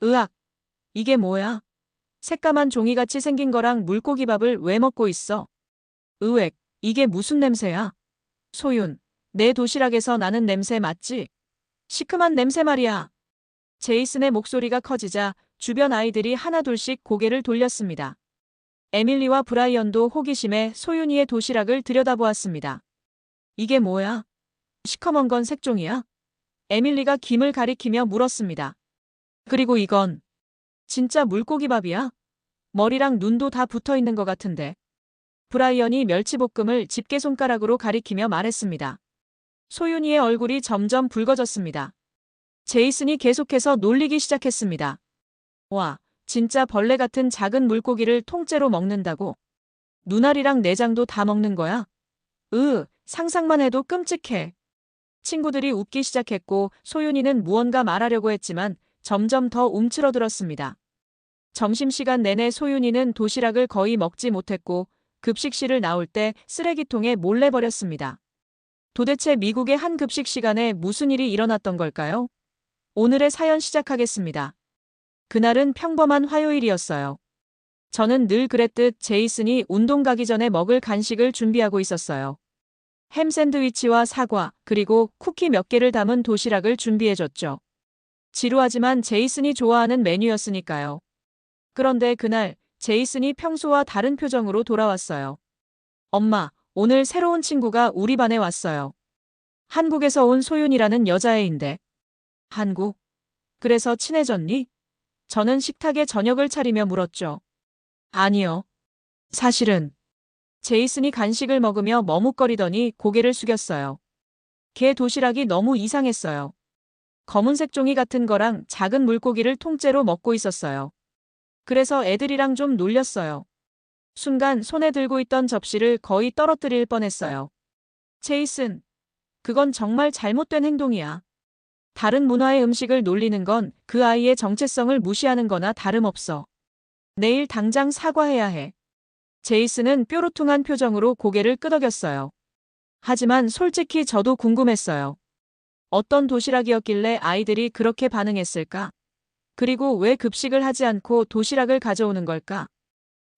으악, 이게 뭐야? 새까만 종이같이 생긴 거랑 물고기밥을 왜 먹고 있어? 으웩, 이게 무슨 냄새야? 소윤, 내 도시락에서 나는 냄새 맞지? 시큼한 냄새 말이야. 제이슨의 목소리가 커지자 주변 아이들이 하나둘씩 고개를 돌렸습니다. 에밀리와 브라이언도 호기심에 소윤이의 도시락을 들여다보았습니다. 이게 뭐야? 시커먼 건 색종이야? 에밀리가 김을 가리키며 물었습니다. 그리고 이건 진짜 물고기밥이야? 머리랑 눈도 다 붙어 있는 것 같은데. 브라이언이 멸치볶음을 집게손가락으로 가리키며 말했습니다. 소윤이의 얼굴이 점점 붉어졌습니다. 제이슨이 계속해서 놀리기 시작했습니다. 와, 진짜 벌레 같은 작은 물고기를 통째로 먹는다고? 눈알이랑 내장도 다 먹는 거야? 상상만 해도 끔찍해. 친구들이 웃기 시작했고 소윤이는 무언가 말하려고 했지만 점점 더 움츠러들었습니다. 점심시간 내내 소윤이는 도시락을 거의 먹지 못했고 급식실을 나올 때 쓰레기통에 몰래 버렸습니다. 도대체 미국의 한 급식 시간에 무슨 일이 일어났던 걸까요? 오늘의 사연 시작하겠습니다. 그날은 평범한 화요일이었어요. 저는 늘 그랬듯 제이슨이 운동 가기 전에 먹을 간식을 준비하고 있었어요. 햄 샌드위치와 사과, 그리고 쿠키 몇 개를 담은 도시락을 준비해줬죠. 지루하지만 제이슨이 좋아하는 메뉴였으니까요. 그런데 그날 제이슨이 평소와 다른 표정으로 돌아왔어요. 엄마, 오늘 새로운 친구가 우리 반에 왔어요. 한국에서 온 소윤이라는 여자애인데. 한국? 그래서 친해졌니? 저는 식탁에 저녁을 차리며 물었죠. 아니요. 사실은. 제이슨이 간식을 먹으며 머뭇거리더니 고개를 숙였어요. 걔 도시락이 너무 이상했어요. 검은색 종이 같은 거랑 작은 물고기를 통째로 먹고 있었어요. 그래서 애들이랑 좀 놀렸어요. 순간 손에 들고 있던 접시를 거의 떨어뜨릴 뻔했어요. 제이슨, 그건 정말 잘못된 행동이야. 다른 문화의 음식을 놀리는 건 그 아이의 정체성을 무시하는 거나 다름없어. 내일 당장 사과해야 해. 제이슨은 뾰루퉁한 표정으로 고개를 끄덕였어요. 하지만 솔직히 저도 궁금했어요. 어떤 도시락이었길래 아이들이 그렇게 반응했을까? 그리고 왜 급식을 하지 않고 도시락을 가져오는 걸까?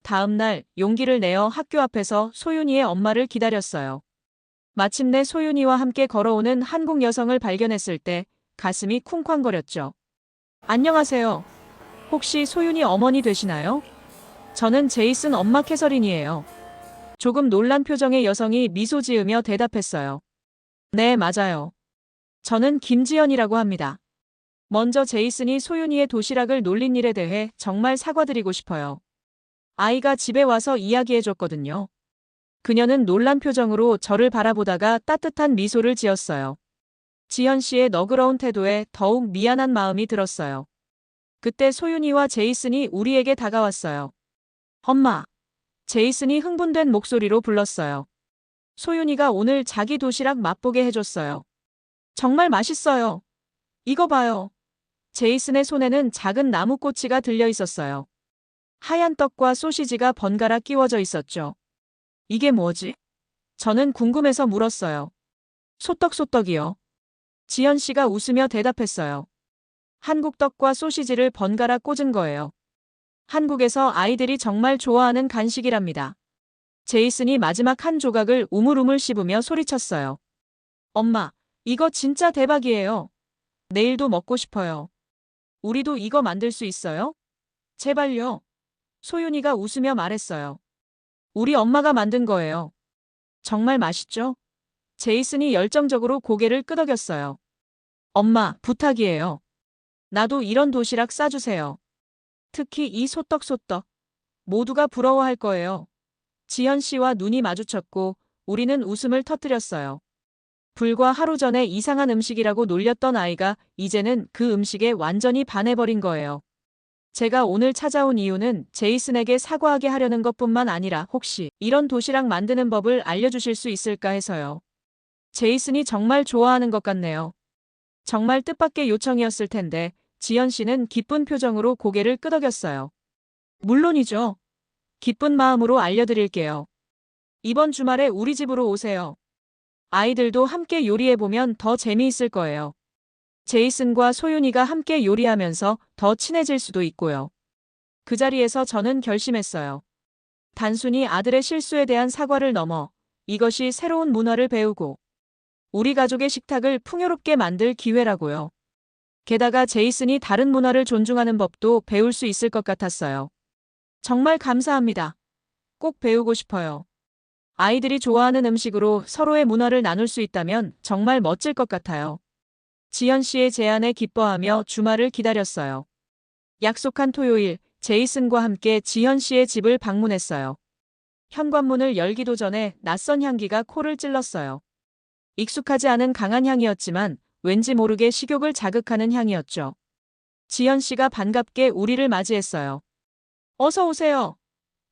다음 날 용기를 내어 학교 앞에서 소윤이의 엄마를 기다렸어요. 마침내 소윤이와 함께 걸어오는 한국 여성을 발견했을 때 가슴이 쿵쾅거렸죠. 안녕하세요. 혹시 소윤이 어머니 되시나요? 저는 제이슨 엄마 캐서린이에요. 조금 놀란 표정의 여성이 미소 지으며 대답했어요. 네, 맞아요. 저는 김지연이라고 합니다. 먼저 제이슨이 소윤이의 도시락을 놀린 일에 대해 정말 사과드리고 싶어요. 아이가 집에 와서 이야기해줬거든요. 그녀는 놀란 표정으로 저를 바라보다가 따뜻한 미소를 지었어요. 지연 씨의 너그러운 태도에 더욱 미안한 마음이 들었어요. 그때 소윤이와 제이슨이 우리에게 다가왔어요. 엄마. 제이슨이 흥분된 목소리로 불렀어요. 소윤이가 오늘 자기 도시락 맛보게 해줬어요. 정말 맛있어요. 이거 봐요. 제이슨의 손에는 작은 나무꼬치가 들려 있었어요. 하얀 떡과 소시지가 번갈아 끼워져 있었죠. 이게 뭐지? 저는 궁금해서 물었어요. 소떡소떡이요. 지연 씨가 웃으며 대답했어요. 한국 떡과 소시지를 번갈아 꽂은 거예요. 한국에서 아이들이 정말 좋아하는 간식이랍니다. 제이슨이 마지막 한 조각을 우물우물 씹으며 소리쳤어요. 엄마, 이거 진짜 대박이에요. 내일도 먹고 싶어요. 우리도 이거 만들 수 있어요? 제발요. 소윤이가 웃으며 말했어요. 우리 엄마가 만든 거예요. 정말 맛있죠? 제이슨이 열정적으로 고개를 끄덕였어요. 엄마, 부탁이에요. 나도 이런 도시락 싸주세요. 특히 이 소떡소떡. 모두가 부러워할 거예요. 지현 씨와 눈이 마주쳤고 우리는 웃음을 터뜨렸어요. 불과 하루 전에 이상한 음식이라고 놀렸던 아이가 이제는 그 음식에 완전히 반해버린 거예요. 제가 오늘 찾아온 이유는 제이슨에게 사과하게 하려는 것뿐만 아니라 혹시 이런 도시락 만드는 법을 알려주실 수 있을까 해서요. 제이슨이 정말 좋아하는 것 같네요. 정말 뜻밖의 요청이었을 텐데 지연 씨는 기쁜 표정으로 고개를 끄덕였어요. 물론이죠. 기쁜 마음으로 알려드릴게요. 이번 주말에 우리 집으로 오세요. 아이들도 함께 요리해보면 더 재미있을 거예요. 제이슨과 소윤이가 함께 요리하면서 더 친해질 수도 있고요. 그 자리에서 저는 결심했어요. 단순히 아들의 실수에 대한 사과를 넘어 이것이 새로운 문화를 배우고 우리 가족의 식탁을 풍요롭게 만들 기회라고요. 게다가 제이슨이 다른 문화를 존중하는 법도 배울 수 있을 것 같았어요. 정말 감사합니다. 꼭 배우고 싶어요. 아이들이 좋아하는 음식으로 서로의 문화를 나눌 수 있다면 정말 멋질 것 같아요. 지현 씨의 제안에 기뻐하며 주말을 기다렸어요. 약속한 토요일, 제이슨과 함께 지현 씨의 집을 방문했어요. 현관문을 열기도 전에 낯선 향기가 코를 찔렀어요. 익숙하지 않은 강한 향이었지만 왠지 모르게 식욕을 자극하는 향이었죠. 지현 씨가 반갑게 우리를 맞이했어요. 어서 오세요.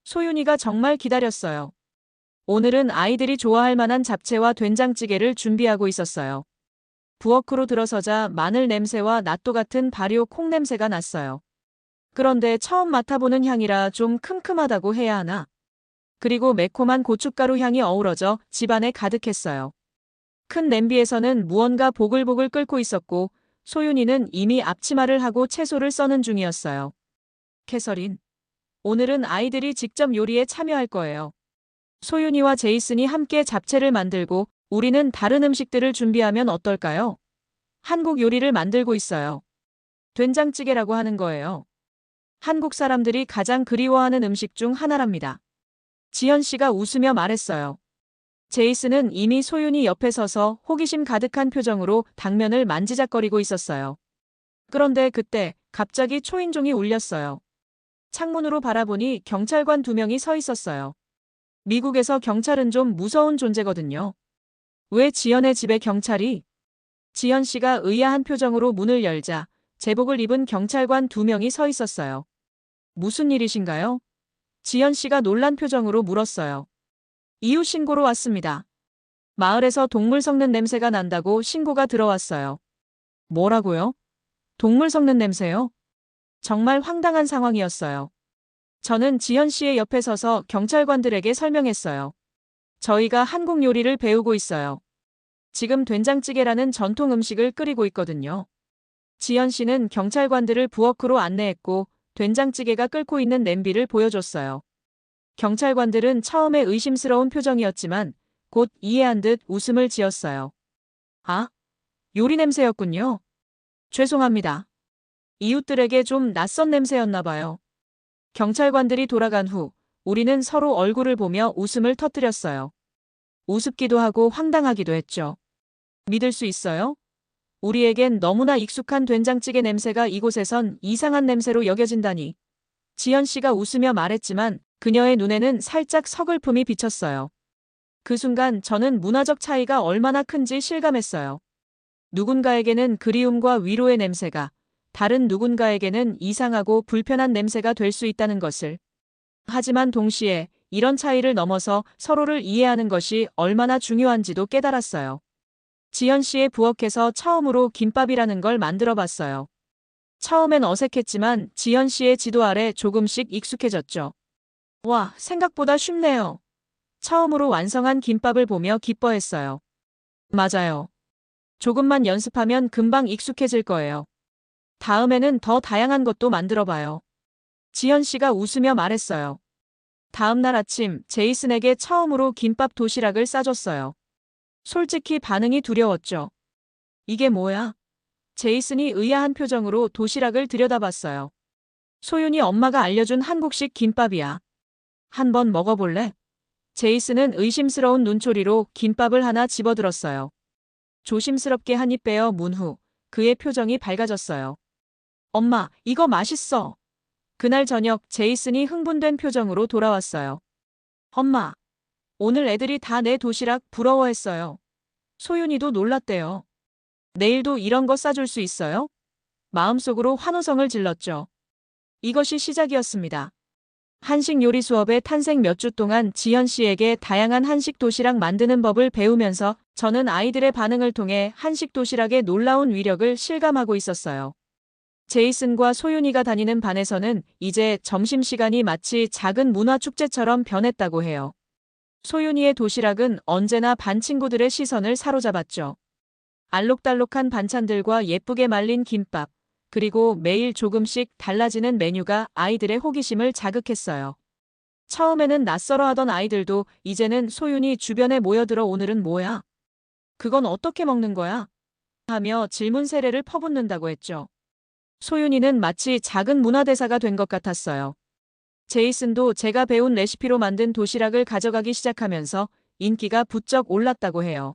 소윤이가 정말 기다렸어요. 오늘은 아이들이 좋아할 만한 잡채와 된장찌개를 준비하고 있었어요. 부엌으로 들어서자 마늘 냄새와 낫또 같은 발효 콩 냄새가 났어요. 그런데 처음 맡아보는 향이라 좀 큼큼하다고 해야 하나? 그리고 매콤한 고춧가루 향이 어우러져 집안에 가득했어요. 큰 냄비에서는 무언가 보글보글 끓고 있었고 소윤이는 이미 앞치마를 하고 채소를 써는 중이었어요. 캐서린, 오늘은 아이들이 직접 요리에 참여할 거예요. 소윤이와 제이슨이 함께 잡채를 만들고 우리는 다른 음식들을 준비하면 어떨까요? 한국 요리를 만들고 있어요. 된장찌개라고 하는 거예요. 한국 사람들이 가장 그리워하는 음식 중 하나랍니다. 지현 씨가 웃으며 말했어요. 제이슨은 이미 소윤이 옆에 서서 호기심 가득한 표정으로 당면을 만지작거리고 있었어요. 그런데 그때 갑자기 초인종이 울렸어요. 창문으로 바라보니 경찰관 2명이 서 있었어요. 미국에서 경찰은 좀 무서운 존재거든요. 왜 지연의 집에 경찰이? 지연 씨가 의아한 표정으로 문을 열자 제복을 입은 경찰관 2명이 서 있었어요. 무슨 일이신가요? 지연 씨가 놀란 표정으로 물었어요. 이웃 신고로 왔습니다. 마을에서 동물 썩는 냄새가 난다고 신고가 들어왔어요. 뭐라고요? 동물 썩는 냄새요? 정말 황당한 상황이었어요. 저는 지현 씨의 옆에 서서 경찰관들에게 설명했어요. 저희가 한국 요리를 배우고 있어요. 지금 된장찌개라는 전통 음식을 끓이고 있거든요. 지현 씨는 경찰관들을 부엌으로 안내했고 된장찌개가 끓고 있는 냄비를 보여줬어요. 경찰관들은 처음에 의심스러운 표정이었지만 곧 이해한 듯 웃음을 지었어요. 아, 요리 냄새였군요. 죄송합니다. 이웃들에게 좀 낯선 냄새였나 봐요. 경찰관들이 돌아간 후 우리는 서로 얼굴을 보며 웃음을 터뜨렸어요. 우습기도 하고 황당하기도 했죠. 믿을 수 있어요? 우리에겐 너무나 익숙한 된장찌개 냄새가 이곳에선 이상한 냄새로 여겨진다니. 지연 씨가 웃으며 말했지만 그녀의 눈에는 살짝 서글픔이 비쳤어요. 그 순간 저는 문화적 차이가 얼마나 큰지 실감했어요. 누군가에게는 그리움과 위로의 냄새가 다른 누군가에게는 이상하고 불편한 냄새가 될 수 있다는 것을. 하지만 동시에 이런 차이를 넘어서 서로를 이해하는 것이 얼마나 중요한지도 깨달았어요. 지연 씨의 부엌에서 처음으로 김밥이라는 걸 만들어 봤어요. 처음엔 어색했지만 지연 씨의 지도 아래 조금씩 익숙해졌죠. 와, 생각보다 쉽네요. 처음으로 완성한 김밥을 보며 기뻐했어요. 맞아요. 조금만 연습하면 금방 익숙해질 거예요. 다음에는 더 다양한 것도 만들어 봐요. 지연 씨가 웃으며 말했어요. 다음 날 아침 제이슨에게 처음으로 김밥 도시락을 싸줬어요. 솔직히 반응이 두려웠죠. 이게 뭐야? 제이슨이 의아한 표정으로 도시락을 들여다봤어요. 소윤이 엄마가 알려준 한국식 김밥이야. 한번 먹어볼래? 제이슨은 의심스러운 눈초리로 김밥을 하나 집어들었어요. 조심스럽게 한 입 빼어 문 후 그의 표정이 밝아졌어요. 엄마, 이거 맛있어. 그날 저녁 제이슨이 흥분된 표정으로 돌아왔어요. 엄마, 오늘 애들이 다 내 도시락 부러워했어요. 소윤이도 놀랐대요. 내일도 이런 거 싸줄 수 있어요? 마음속으로 환호성을 질렀죠. 이것이 시작이었습니다. 한식 요리 수업의 탄생 몇 주 동안 지현 씨에게 다양한 한식 도시락 만드는 법을 배우면서 저는 아이들의 반응을 통해 한식 도시락의 놀라운 위력을 실감하고 있었어요. 제이슨과 소윤이가 다니는 반에서는 이제 점심시간이 마치 작은 문화축제처럼 변했다고 해요. 소윤이의 도시락은 언제나 반 친구들의 시선을 사로잡았죠. 알록달록한 반찬들과 예쁘게 말린 김밥, 그리고 매일 조금씩 달라지는 메뉴가 아이들의 호기심을 자극했어요. 처음에는 낯설어하던 아이들도 이제는 소윤이 주변에 모여들어 오늘은 뭐야? 그건 어떻게 먹는 거야? 하며 질문 세례를 퍼붓는다고 했죠. 소윤이는 마치 작은 문화대사가 된 것 같았어요. 제이슨도 제가 배운 레시피로 만든 도시락을 가져가기 시작하면서 인기가 부쩍 올랐다고 해요.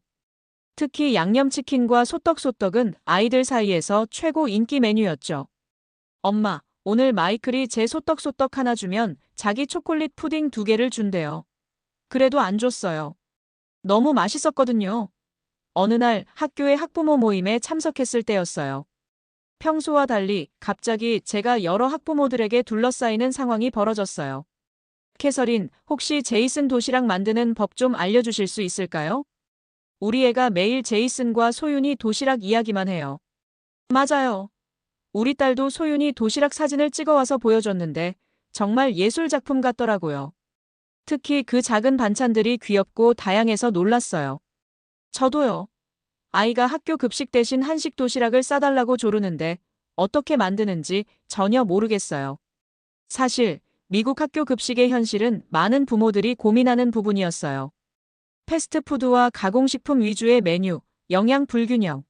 특히 양념치킨과 소떡소떡은 아이들 사이에서 최고 인기 메뉴였죠. 엄마, 오늘 마이클이 제 소떡소떡 하나 주면 자기 초콜릿 푸딩 2개를 준대요. 그래도 안 줬어요. 너무 맛있었거든요. 어느 날 학교의 학부모 모임에 참석했을 때였어요. 평소와 달리 갑자기 제가 여러 학부모들에게 둘러싸이는 상황이 벌어졌어요. 캐서린, 혹시 제이슨 도시락 만드는 법 좀 알려주실 수 있을까요? 우리 애가 매일 제이슨과 소윤이 도시락 이야기만 해요. 맞아요. 우리 딸도 소윤이 도시락 사진을 찍어와서 보여줬는데 정말 예술 작품 같더라고요. 특히 그 작은 반찬들이 귀엽고 다양해서 놀랐어요. 저도요. 아이가 학교 급식 대신 한식 도시락을 싸달라고 조르는데 어떻게 만드는지 전혀 모르겠어요. 사실 미국 학교 급식의 현실은 많은 부모들이 고민하는 부분이었어요. 패스트푸드와 가공식품 위주의 메뉴, 영양 불균형.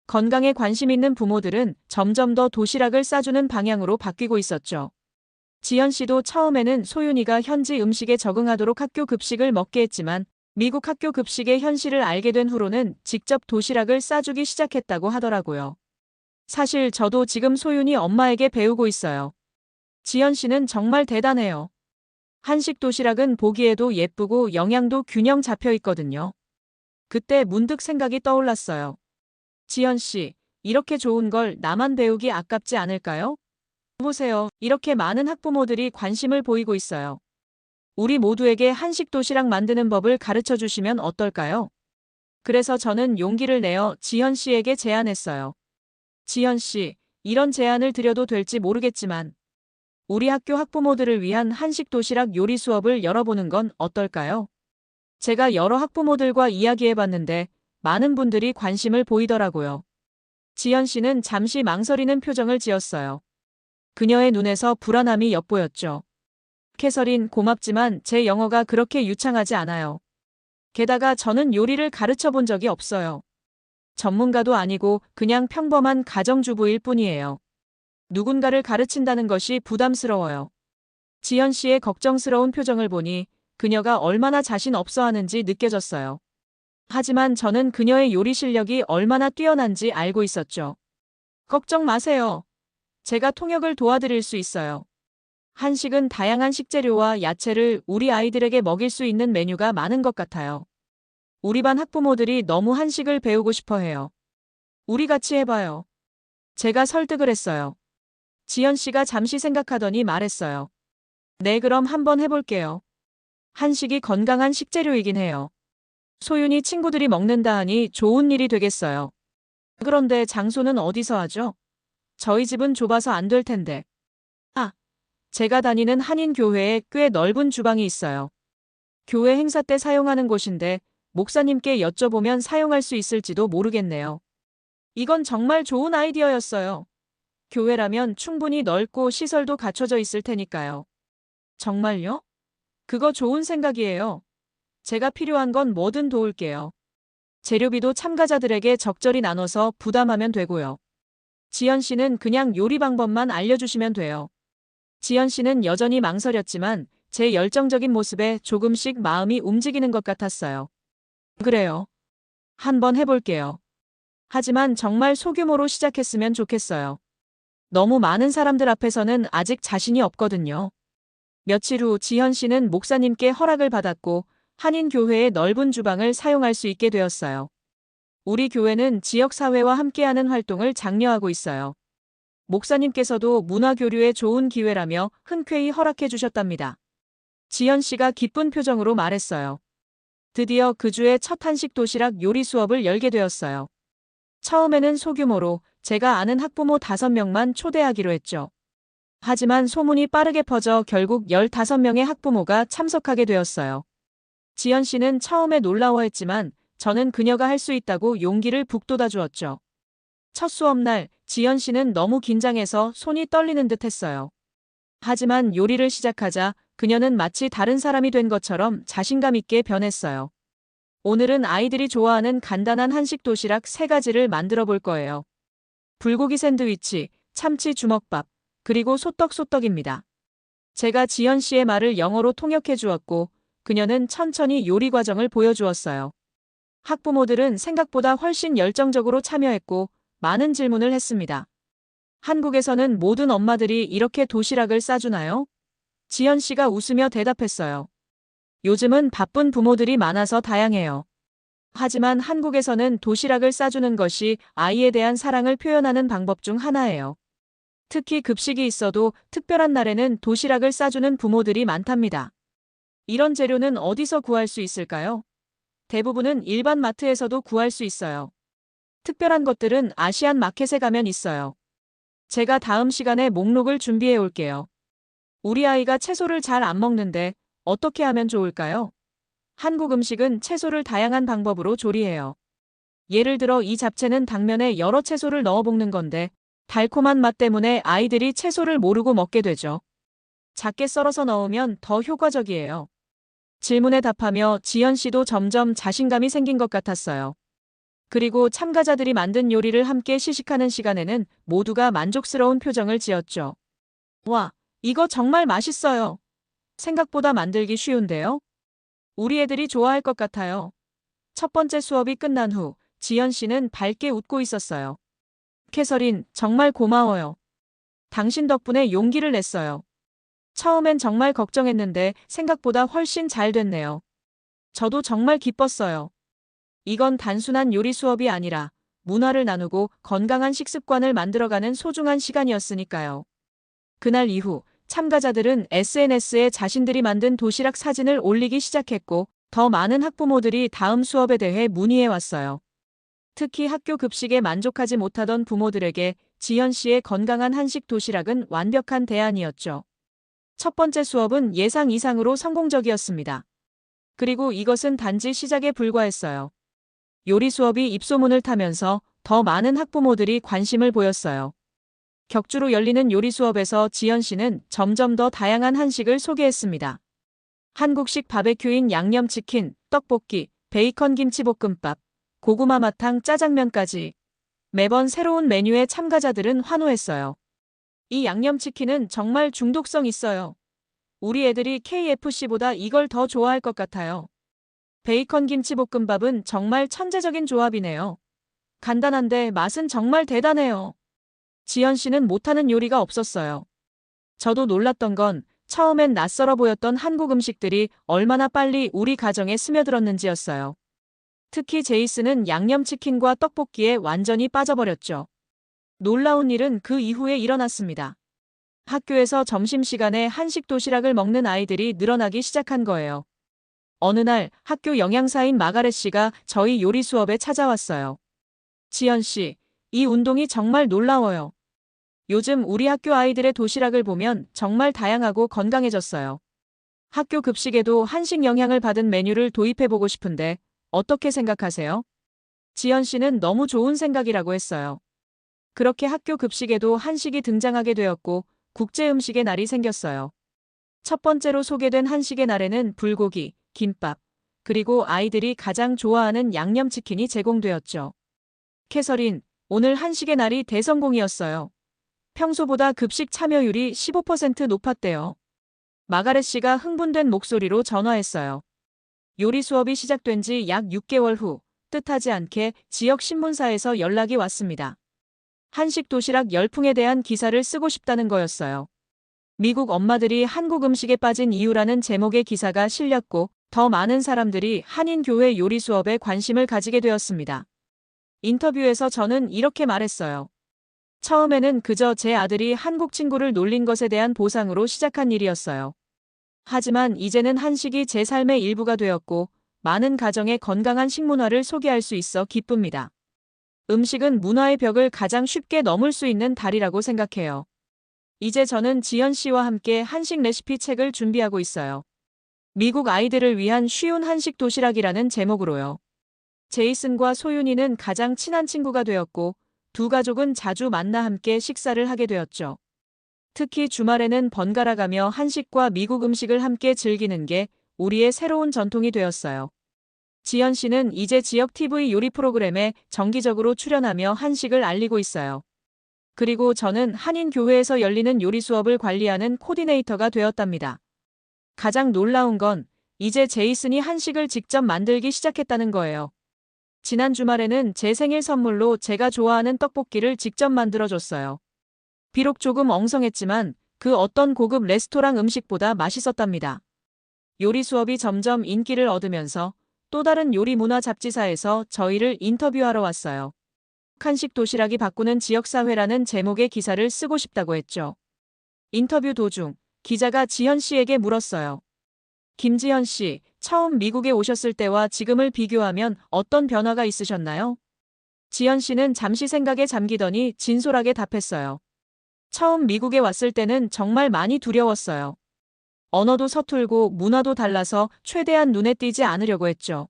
건강에 관심 있는 부모들은 점점 더 도시락을 싸주는 방향으로 바뀌고 있었죠. 지연 씨도 처음에는 소윤이가 현지 음식에 적응하도록 학교 급식을 먹게 했지만 미국 학교 급식의 현실을 알게 된 후로는 직접 도시락을 싸주기 시작했다고 하더라고요. 사실 저도 지금 소윤이 엄마에게 배우고 있어요. 지연 씨는 정말 대단해요. 한식 도시락은 보기에도 예쁘고 영양도 균형 잡혀 있거든요. 그때 문득 생각이 떠올랐어요. 지연 씨, 이렇게 좋은 걸 나만 배우기 아깝지 않을까요? 보세요. 이렇게 많은 학부모들이 관심을 보이고 있어요. 우리 모두에게 한식 도시락 만드는 법을 가르쳐 주시면 어떨까요? 그래서 저는 용기를 내어 지연 씨에게 제안했어요. 지연 씨, 이런 제안을 드려도 될지 모르겠지만 우리 학교 학부모들을 위한 한식 도시락 요리 수업을 열어보는 건 어떨까요? 제가 여러 학부모들과 이야기해봤는데 많은 분들이 관심을 보이더라고요. 지연 씨는 잠시 망설이는 표정을 지었어요. 그녀의 눈에서 불안함이 엿보였죠. 캐서린, 고맙지만 제 영어가 그렇게 유창하지 않아요. 게다가 저는 요리를 가르쳐 본 적이 없어요. 전문가도 아니고 그냥 평범한 가정주부일 뿐이에요. 누군가를 가르친다는 것이 부담스러워요. 지연 씨의 걱정스러운 표정을 보니 그녀가 얼마나 자신 없어 하는지 느껴졌어요. 하지만 저는 그녀의 요리 실력이 얼마나 뛰어난지 알고 있었죠. 걱정 마세요. 제가 통역을 도와드릴 수 있어요. 한식은 다양한 식재료와 야채를 우리 아이들에게 먹일 수 있는 메뉴가 많은 것 같아요. 우리 반 학부모들이 너무 한식을 배우고 싶어 해요. 우리 같이 해봐요. 제가 설득을 했어요. 지연 씨가 잠시 생각하더니 말했어요. 네, 그럼 한번 해볼게요. 한식이 건강한 식재료이긴 해요. 소윤이 친구들이 먹는다 하니 좋은 일이 되겠어요. 그런데 장소는 어디서 하죠? 저희 집은 좁아서 안 될 텐데. 아, 제가 다니는 한인교회에 꽤 넓은 주방이 있어요. 교회 행사 때 사용하는 곳인데 목사님께 여쭤보면 사용할 수 있을지도 모르겠네요. 이건 정말 좋은 아이디어였어요. 교회라면 충분히 넓고 시설도 갖춰져 있을 테니까요. 정말요? 그거 좋은 생각이에요. 제가 필요한 건 뭐든 도울게요. 재료비도 참가자들에게 적절히 나눠서 부담하면 되고요. 지연 씨는 그냥 요리 방법만 알려주시면 돼요. 지연 씨는 여전히 망설였지만 제 열정적인 모습에 조금씩 마음이 움직이는 것 같았어요. 그래요. 한번 해볼게요. 하지만 정말 소규모로 시작했으면 좋겠어요. 너무 많은 사람들 앞에서는 아직 자신이 없거든요. 며칠 후 지현 씨는 목사님께 허락을 받았고 한인교회의 넓은 주방을 사용할 수 있게 되었어요. 우리 교회는 지역사회와 함께하는 활동을 장려하고 있어요. 목사님께서도 문화교류에 좋은 기회라며 흔쾌히 허락해 주셨답니다. 지현 씨가 기쁜 표정으로 말했어요. 드디어 그 주에 첫 한식 도시락 요리 수업을 열게 되었어요. 처음에는 소규모로 제가 아는 학부모 5명만 초대하기로 했죠. 하지만 소문이 빠르게 퍼져 결국 15명의 학부모가 참석하게 되었어요. 지연 씨는 처음에 놀라워했지만 저는 그녀가 할 수 있다고 용기를 북돋아 주었죠. 첫 수업날 지연 씨는 너무 긴장해서 손이 떨리는 듯 했어요. 하지만 요리를 시작하자 그녀는 마치 다른 사람이 된 것처럼 자신감 있게 변했어요. 오늘은 아이들이 좋아하는 간단한 한식 도시락 3가지를 만들어 볼 거예요. 불고기 샌드위치, 참치 주먹밥, 그리고 소떡소떡입니다. 제가 지연 씨의 말을 영어로 통역해 주었고 그녀는 천천히 요리 과정을 보여주었어요. 학부모들은 생각보다 훨씬 열정적으로 참여했고 많은 질문을 했습니다. 한국에서는 모든 엄마들이 이렇게 도시락을 싸주나요? 지연 씨가 웃으며 대답했어요. 요즘은 바쁜 부모들이 많아서 다양해요. 하지만 한국에서는 도시락을 싸주는 것이 아이에 대한 사랑을 표현하는 방법 중 하나예요. 특히 급식이 있어도 특별한 날에는 도시락을 싸주는 부모들이 많답니다. 이런 재료는 어디서 구할 수 있을까요? 대부분은 일반 마트에서도 구할 수 있어요. 특별한 것들은 아시안 마켓에 가면 있어요. 제가 다음 시간에 목록을 준비해 올게요. 우리 아이가 채소를 잘 안 먹는데 어떻게 하면 좋을까요? 한국 음식은 채소를 다양한 방법으로 조리해요. 예를 들어 이 잡채는 당면에 여러 채소를 넣어 볶는 건데 달콤한 맛 때문에 아이들이 채소를 모르고 먹게 되죠. 작게 썰어서 넣으면 더 효과적이에요. 질문에 답하며 지연 씨도 점점 자신감이 생긴 것 같았어요. 그리고 참가자들이 만든 요리를 함께 시식하는 시간에는 모두가 만족스러운 표정을 지었죠. 와, 이거 정말 맛있어요. 생각보다 만들기 쉬운데요? 우리 애들이 좋아할 것 같아요. 첫 번째 수업이 끝난 후 지연 씨는 밝게 웃고 있었어요. 캐서린, 정말 고마워요. 당신 덕분에 용기를 냈어요. 처음엔 정말 걱정했는데 생각보다 훨씬 잘 됐네요. 저도 정말 기뻤어요. 이건 단순한 요리 수업이 아니라 문화를 나누고 건강한 식습관을 만들어가는 소중한 시간이었으니까요. 그날 이후 참가자들은 SNS에 자신들이 만든 도시락 사진을 올리기 시작했고 더 많은 학부모들이 다음 수업에 대해 문의해 왔어요. 특히 학교 급식에 만족하지 못하던 부모들에게 지연 씨의 건강한 한식 도시락은 완벽한 대안이었죠. 첫 번째 수업은 예상 이상으로 성공적이었습니다. 그리고 이것은 단지 시작에 불과했어요. 요리 수업이 입소문을 타면서 더 많은 학부모들이 관심을 보였어요. 격주로 열리는 요리 수업에서 지연 씨는 점점 더 다양한 한식을 소개했습니다. 한국식 바베큐인 양념치킨, 떡볶이, 베이컨 김치볶음밥, 고구마 마탕 짜장면까지 매번 새로운 메뉴에 참가자들은 환호했어요. 이 양념치킨은 정말 중독성 있어요. 우리 애들이 KFC보다 이걸 더 좋아할 것 같아요. 베이컨 김치볶음밥은 정말 천재적인 조합이네요. 간단한데 맛은 정말 대단해요. 지연 씨는 못하는 요리가 없었어요. 저도 놀랐던 건 처음엔 낯설어 보였던 한국 음식들이 얼마나 빨리 우리 가정에 스며들었는지였어요. 특히 제이스는 양념치킨과 떡볶이에 완전히 빠져버렸죠. 놀라운 일은 그 이후에 일어났습니다. 학교에서 점심시간에 한식 도시락을 먹는 아이들이 늘어나기 시작한 거예요. 어느 날 학교 영양사인 마가렛 씨가 저희 요리 수업에 찾아왔어요. 지연 씨, 이 운동이 정말 놀라워요. 요즘 우리 학교 아이들의 도시락을 보면 정말 다양하고 건강해졌어요. 학교 급식에도 한식 영향을 받은 메뉴를 도입해보고 싶은데 어떻게 생각하세요? 지연 씨는 너무 좋은 생각이라고 했어요. 그렇게 학교 급식에도 한식이 등장하게 되었고 국제 음식의 날이 생겼어요. 첫 번째로 소개된 한식의 날에는 불고기, 김밥, 그리고 아이들이 가장 좋아하는 양념치킨이 제공되었죠. 캐서린, 오늘 한식의 날이 대성공이었어요. 평소보다 급식 참여율이 15% 높았대요. 마가렛 씨가 흥분된 목소리로 전화했어요. 요리 수업이 시작된 지 약 6개월 후 뜻하지 않게 지역 신문사에서 연락이 왔습니다. 한식 도시락 열풍에 대한 기사를 쓰고 싶다는 거였어요. 미국 엄마들이 한국 음식에 빠진 이유라는 제목의 기사가 실렸고 더 많은 사람들이 한인교회 요리 수업에 관심을 가지게 되었습니다. 인터뷰에서 저는 이렇게 말했어요. 처음에는 그저 제 아들이 한국 친구를 놀린 것에 대한 보상으로 시작한 일이었어요. 하지만 이제는 한식이 제 삶의 일부가 되었고 많은 가정의 건강한 식문화를 소개할 수 있어 기쁩니다. 음식은 문화의 벽을 가장 쉽게 넘을 수 있는 달이라고 생각해요. 이제 저는 지연 씨와 함께 한식 레시피 책을 준비하고 있어요. 미국 아이들을 위한 쉬운 한식 도시락이라는 제목으로요. 제이슨과 소윤이는 가장 친한 친구가 되었고 두 가족은 자주 만나 함께 식사를 하게 되었죠. 특히 주말에는 번갈아가며 한식과 미국 음식을 함께 즐기는 게 우리의 새로운 전통이 되었어요. 지연 씨는 이제 지역 TV 요리 프로그램에 정기적으로 출연하며 한식을 알리고 있어요. 그리고 저는 한인교회에서 열리는 요리 수업을 관리하는 코디네이터가 되었답니다. 가장 놀라운 건 이제 제이슨이 한식을 직접 만들기 시작했다는 거예요. 지난 주말에는 제 생일 선물로 제가 좋아하는 떡볶이를 직접 만들어줬어요. 비록 조금 엉성했지만 그 어떤 고급 레스토랑 음식보다 맛있었답니다. 요리 수업이 점점 인기를 얻으면서 또 다른 요리 문화 잡지사에서 저희를 인터뷰하러 왔어요. 한식 도시락이 바꾸는 지역사회라는 제목의 기사를 쓰고 싶다고 했죠. 인터뷰 도중 기자가 지현 씨에게 물었어요. 김지현 씨, 처음 미국에 오셨을 때와 지금을 비교하면 어떤 변화가 있으셨나요? 지현 씨는 잠시 생각에 잠기더니 진솔하게 답했어요. 처음 미국에 왔을 때는 정말 많이 두려웠어요. 언어도 서툴고 문화도 달라서 최대한 눈에 띄지 않으려고 했죠.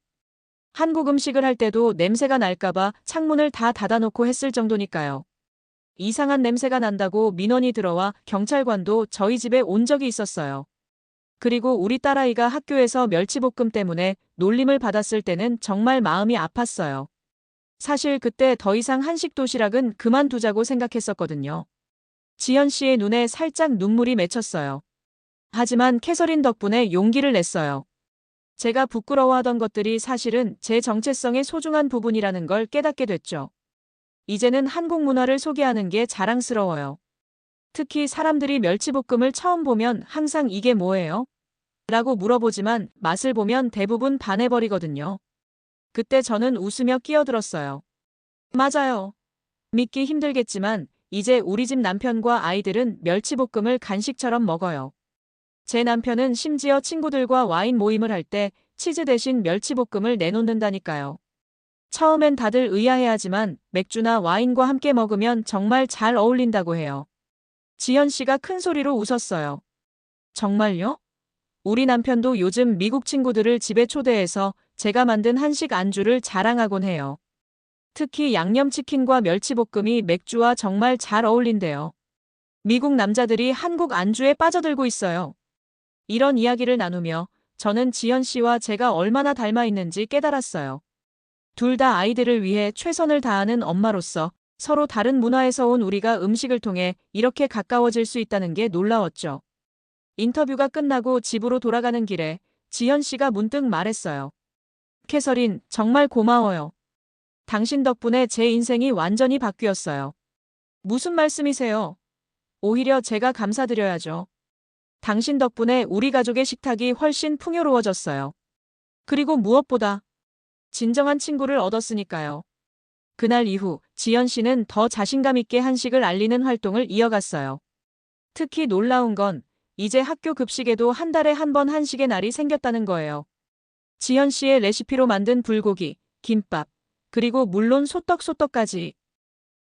한국 음식을 할 때도 냄새가 날까봐 창문을 다 닫아놓고 했을 정도니까요. 이상한 냄새가 난다고 민원이 들어와 경찰관도 저희 집에 온 적이 있었어요. 그리고 우리 딸아이가 학교에서 멸치볶음 때문에 놀림을 받았을 때는 정말 마음이 아팠어요. 사실 그때 더 이상 한식 도시락은 그만두자고 생각했었거든요. 지연 씨의 눈에 살짝 눈물이 맺혔어요. 하지만 캐서린 덕분에 용기를 냈어요. 제가 부끄러워하던 것들이 사실은 제 정체성의 소중한 부분이라는 걸 깨닫게 됐죠. 이제는 한국 문화를 소개하는 게 자랑스러워요. 특히 사람들이 멸치볶음을 처음 보면 항상 이게 뭐예요? 라고 물어보지만 맛을 보면 대부분 반해버리거든요. 그때 저는 웃으며 끼어들었어요. 맞아요. 믿기 힘들겠지만 이제 우리 집 남편과 아이들은 멸치볶음을 간식처럼 먹어요. 제 남편은 심지어 친구들과 와인 모임을 할 때 치즈 대신 멸치볶음을 내놓는다니까요. 처음엔 다들 의아해하지만 맥주나 와인과 함께 먹으면 정말 잘 어울린다고 해요. 지연 씨가 큰 소리로 웃었어요. 정말요? 우리 남편도 요즘 미국 친구들을 집에 초대해서 제가 만든 한식 안주를 자랑하곤 해요. 특히 양념치킨과 멸치볶음이 맥주와 정말 잘 어울린대요. 미국 남자들이 한국 안주에 빠져들고 있어요. 이런 이야기를 나누며 저는 지연 씨와 제가 얼마나 닮아 있는지 깨달았어요. 둘 다 아이들을 위해 최선을 다하는 엄마로서 서로 다른 문화에서 온 우리가 음식을 통해 이렇게 가까워질 수 있다는 게 놀라웠죠. 인터뷰가 끝나고 집으로 돌아가는 길에 지연 씨가 문득 말했어요. 캐서린, 정말 고마워요. 당신 덕분에 제 인생이 완전히 바뀌었어요. 무슨 말씀이세요? 오히려 제가 감사드려야죠. 당신 덕분에 우리 가족의 식탁이 훨씬 풍요로워졌어요. 그리고 무엇보다 진정한 친구를 얻었으니까요. 그날 이후 지연 씨는 더 자신감 있게 한식을 알리는 활동을 이어갔어요. 특히 놀라운 건 이제 학교 급식에도 한 달에 한 번 한식의 날이 생겼다는 거예요. 지연 씨의 레시피로 만든 불고기, 김밥, 그리고 물론 소떡소떡까지.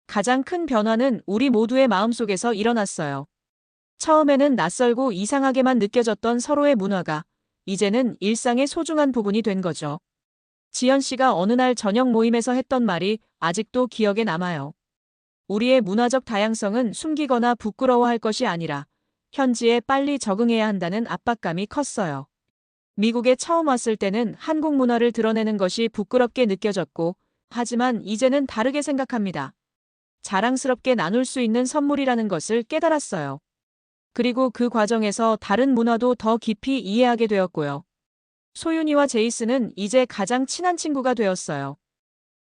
가장 큰 변화는 우리 모두의 마음속에서 일어났어요. 처음에는 낯설고 이상하게만 느껴졌던 서로의 문화가 이제는 일상의 소중한 부분이 된 거죠. 지연 씨가 어느 날 저녁 모임에서 했던 말이 아직도 기억에 남아요. 우리의 문화적 다양성은 숨기거나 부끄러워할 것이 아니라 현지에 빨리 적응해야 한다는 압박감이 컸어요. 미국에 처음 왔을 때는 한국 문화를 드러내는 것이 부끄럽게 느껴졌고, 하지만 이제는 다르게 생각합니다. 자랑스럽게 나눌 수 있는 선물이라는 것을 깨달았어요. 그리고 그 과정에서 다른 문화도 더 깊이 이해하게 되었고요. 소윤이와 제이슨은 이제 가장 친한 친구가 되었어요.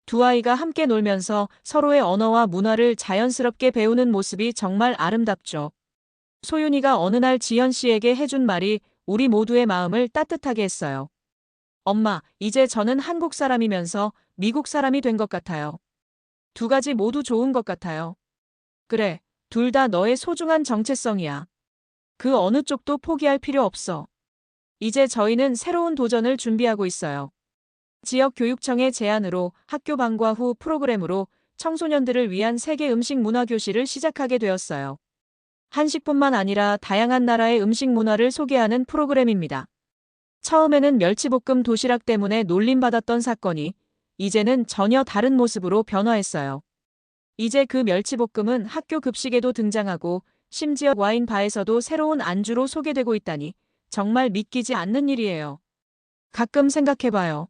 두 아이가 함께 놀면서 서로의 언어와 문화를 자연스럽게 배우는 모습이 정말 아름답죠. 소윤이가 어느 날 지연 씨에게 해준 말이 우리 모두의 마음을 따뜻하게 했어요. 엄마, 이제 저는 한국 사람이면서 미국 사람이 된 것 같아요. 두 가지 모두 좋은 것 같아요. 그래, 둘 다 너의 소중한 정체성이야. 그 어느 쪽도 포기할 필요 없어. 이제 저희는 새로운 도전을 준비하고 있어요. 지역교육청의 제안으로 학교 방과 후 프로그램으로 청소년들을 위한 세계 음식 문화 교실을 시작하게 되었어요. 한식뿐만 아니라 다양한 나라의 음식 문화를 소개하는 프로그램입니다. 처음에는 멸치볶음 도시락 때문에 놀림받았던 사건이 이제는 전혀 다른 모습으로 변화했어요. 이제 그 멸치볶음은 학교 급식에도 등장하고 심지어 와인 바에서도 새로운 안주로 소개되고 있다니 정말 믿기지 않는 일이에요. 가끔 생각해봐요.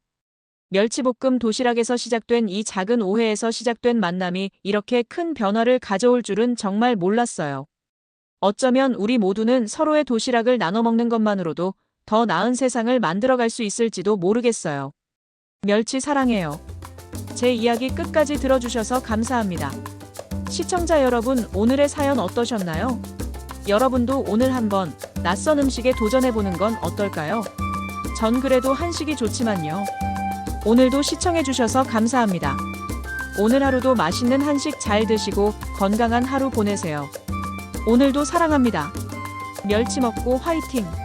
멸치볶음 도시락에서 시작된 이 작은 오해에서 시작된 만남이 이렇게 큰 변화를 가져올 줄은 정말 몰랐어요. 어쩌면 우리 모두는 서로의 도시락을 나눠 먹는 것만으로도 더 나은 세상을 만들어갈 수 있을지도 모르겠어요. 멸치 사랑해요. 제 이야기 끝까지 들어주셔서 감사합니다. 시청자 여러분, 오늘의 사연 어떠셨나요? 여러분도 오늘 한번 낯선 음식에 도전해보는 건 어떨까요? 전 그래도 한식이 좋지만요. 오늘도 시청해주셔서 감사합니다. 오늘 하루도 맛있는 한식 잘 드시고 건강한 하루 보내세요. 오늘도 사랑합니다. 멸치 먹고 화이팅!